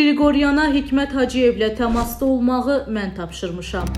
Qriqoryana Hikmət Hacıyevlə təmasda olmağı mən tapşırmışam.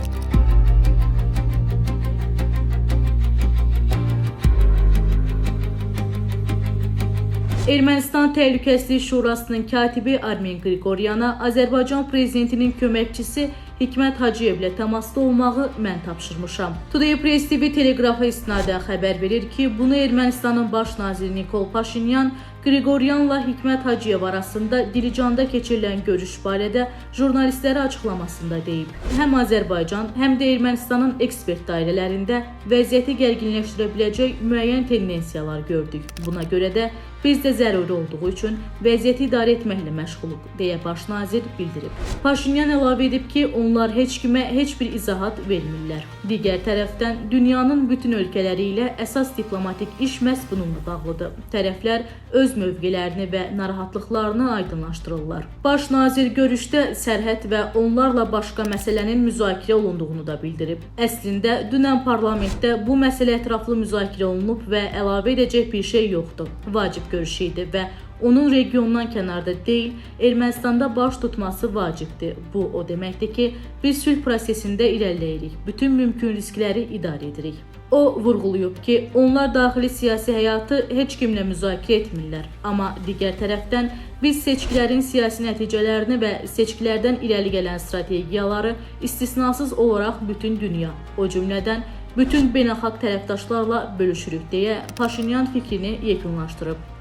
Ermənistan Təhlükəsizlik Şurasının katibi Armen Qriqoryana Azərbaycan prezidentinin köməkçisi Hikmət Hacıyevlə təmasda olmağı mən tapşırmışam. Today Press TV teleqrafa istinadən xəbər verir ki, bunu Ermənistanın baş naziri Nikol Paşinyan Qriqoryanla Hikmət Hacıyev arasında Dilicanda keçirilən görüş barədə jurnalistlərə açıqlamasında deyib. Həm Azərbaycan, həm də Ermənistanın ekspert dairələrində vəziyyəti gərginləşdirə biləcək müəyyən tendensiyalar gördük. Buna görə də biz də zəruri olduğu üçün vəziyyəti idarə etməklə məşğuluq, deyə baş nazir bildirib. Paşinyan əlavə edib ki, onlar heç kimə heç bir izahat vermirlər. Digər tərəfdən, dünyanın bütün ölkələri ilə əsas diplomatik iş məhz bununla bağlıdır. Tərəflər öz mövqelərini və narahatlıqlarını aydınlaşdırırlar. Baş nazir görüşdə sərhəd və onlarla başqa məsələnin müzakirə olunduğunu da bildirib. Əslində, dünən parlamentdə bu məsələ ətraflı müzakirə olunub və əlavə edəcək bir şey yoxdur. Vacib görüş idi və onun regiondan kənarda deyil, Ermənistanda baş tutması vacibdir. Bu o deməkdir ki, biz sülh prosesində irəliləyirik, bütün mümkün riskləri idarə edirik. O vurğulayıb ki, onlar daxili siyasi həyatı heç kimlə müzakirə etmirlər. Amma digər tərəfdən biz seçkilərin siyasi nəticələrini və seçkilərdən irəli gələn strategiyaları istisnasız olaraq bütün dünya, o cümlədən bütün beynəlxalq tərəfdaşlarla bölüşürük deyə Paşinyan fikrini yekunlaşdırıb.